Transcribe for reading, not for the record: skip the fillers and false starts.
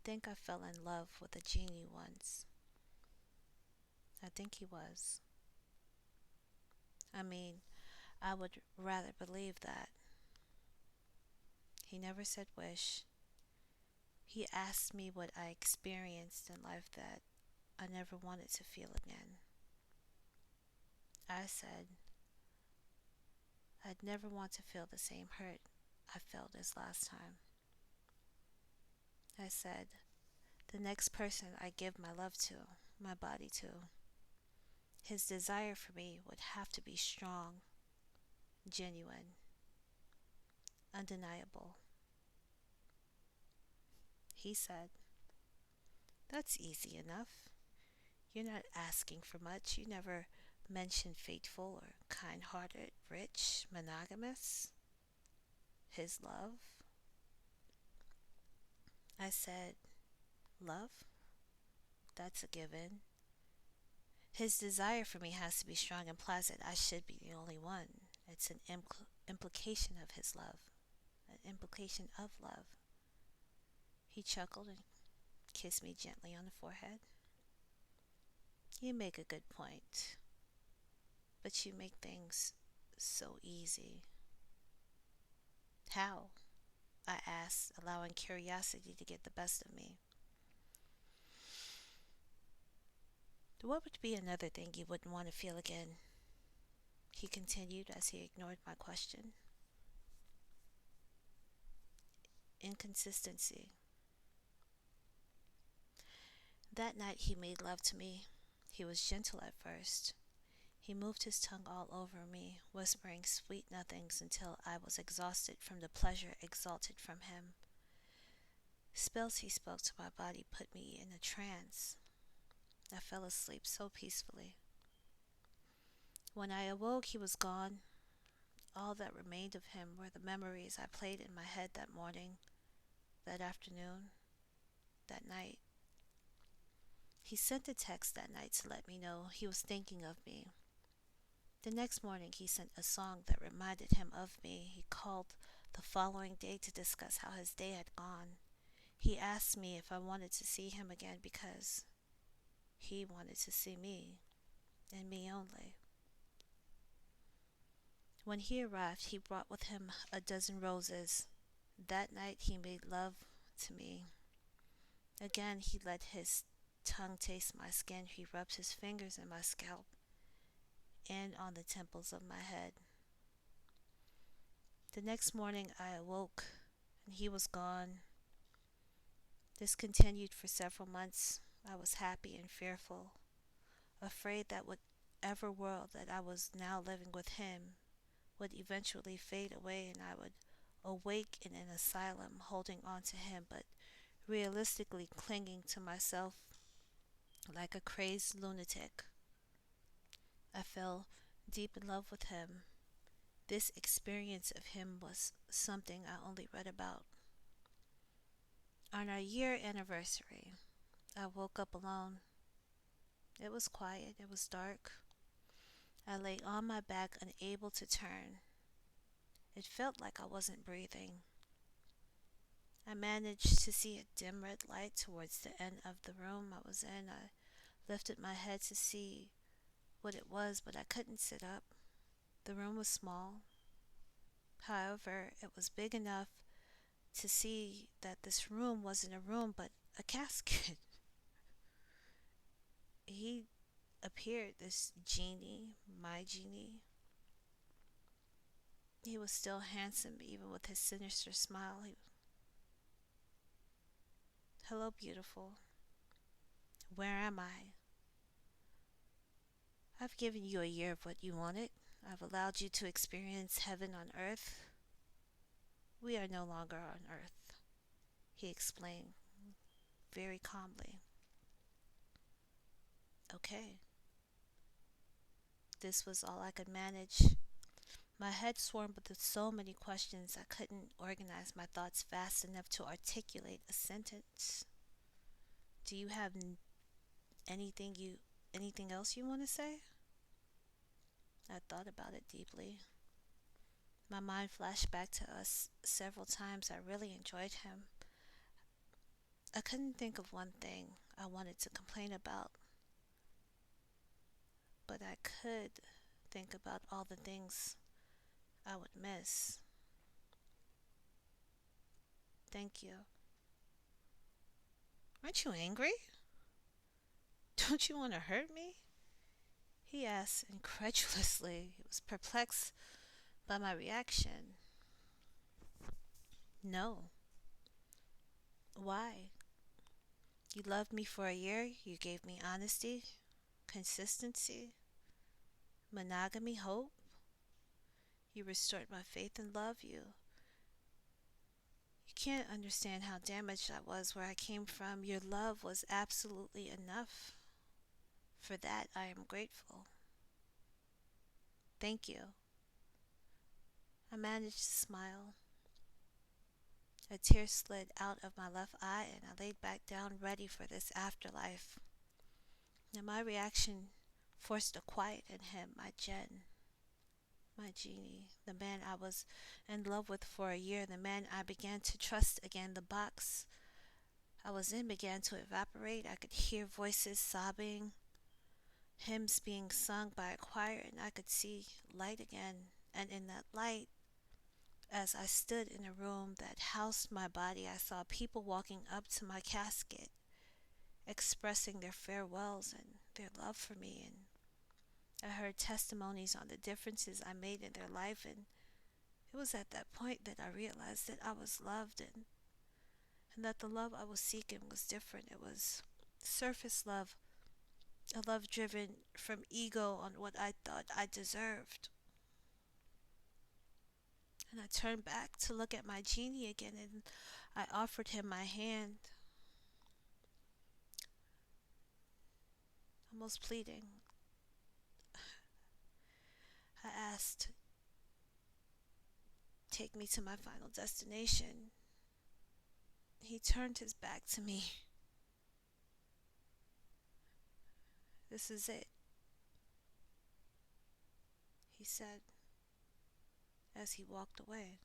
think I fell in love with a genie once. I think he was. I mean, I would rather believe that. He never said wish. He asked me what I experienced in life that I never wanted to feel again. I said I'd never want to feel the same hurt I felt as last time. I said the next person I give my love to, my body to, his desire for me would have to be strong, genuine, undeniable. He said, that's easy enough. You're not asking for much. You never mentioned faithful or kind hearted, rich, monogamous. His love? I said, love? That's a given. His desire for me has to be strong and pleasant. I should be the only one. It's an implication of his love, an implication of love. He chuckled and kissed me gently on the forehead. You make a good point, but you make things so easy. How? I asked, allowing curiosity to get the best of me. What would be another thing you wouldn't want to feel again? He continued as he ignored my question. Inconsistency. That night he made love to me. He was gentle at first. He moved his tongue all over me, whispering sweet nothings until I was exhausted from the pleasure exalted from him. Spells he spoke to my body put me in a trance. I fell asleep so peacefully. When I awoke, he was gone. All that remained of him were the memories I played in my head that morning, that afternoon, that night. He sent a text that night to let me know he was thinking of me. The next morning, he sent a song that reminded him of me. He called the following day to discuss how his day had gone. He asked me if I wanted to see him again because he wanted to see me, and me only. When he arrived, he brought with him a dozen roses. That night, he made love to me. Again, he let his tongue taste my skin. He rubbed his fingers in my scalp and on the temples of my head. The next morning, I awoke and he was gone. This continued for several months. I was happy and fearful, afraid that whatever world that I was now living with him would eventually fade away and I would awake in an asylum holding on to him, but realistically clinging to myself like a crazed lunatic. I fell deep in love with him. This experience of him was something I only read about. On our year anniversary, I woke up alone. It was quiet, it was dark. I lay on my back, unable to turn. It felt like I wasn't breathing. I managed to see a dim red light towards the end of the room I was in. I lifted my head to see what it was, but I couldn't sit up. The room was small. However, it was big enough to see that this room wasn't a room but a casket. He appeared, this genie, my genie. He was still handsome even with his sinister smile. Hello, beautiful. Where am I? I've given you a year of what you wanted. I've allowed you to experience heaven on earth. We are no longer on earth, he explained very calmly. Okay. This was all I could manage. My head swarmed with so many questions I couldn't organize my thoughts fast enough to articulate a sentence. Do you have anything you anything else you want to say? I thought about it deeply. My mind flashed back to us several times. I really enjoyed him. I couldn't think of one thing I wanted to complain about, but I could think about all the things I would miss. Thank you. Aren't you angry? Don't you want to hurt me? He asked incredulously. He was perplexed by my reaction. No. Why? You loved me for a year. You gave me honesty, consistency, monogamy, hope. You restored my faith and love. You can't understand how damaged I was where I came from. Your love was absolutely enough. For that, I am grateful. Thank you. I managed to smile. A tear slid out of my left eye, and I laid back down ready for this afterlife. Now, my reaction forced a quiet in him, my genie, the man I was in love with for a year, the man I began to trust again. The box I was in began to evaporate. I could hear voices sobbing, hymns being sung by a choir, and I could see light again. And in that light, as I stood in a room that housed my body, I saw people walking up to my casket, expressing their farewells and their love for me. And I heard testimonies on the differences I made in their life. And it was at that point that I realized that I was loved, and that the love I was seeking was different. It was surface love, a love driven from ego on what I thought I deserved. And I turned back to look at my genie again, and I offered him my hand, almost pleading. I asked, "Take me to my final destination." He turned his back to me. "This is it," he said as he walked away.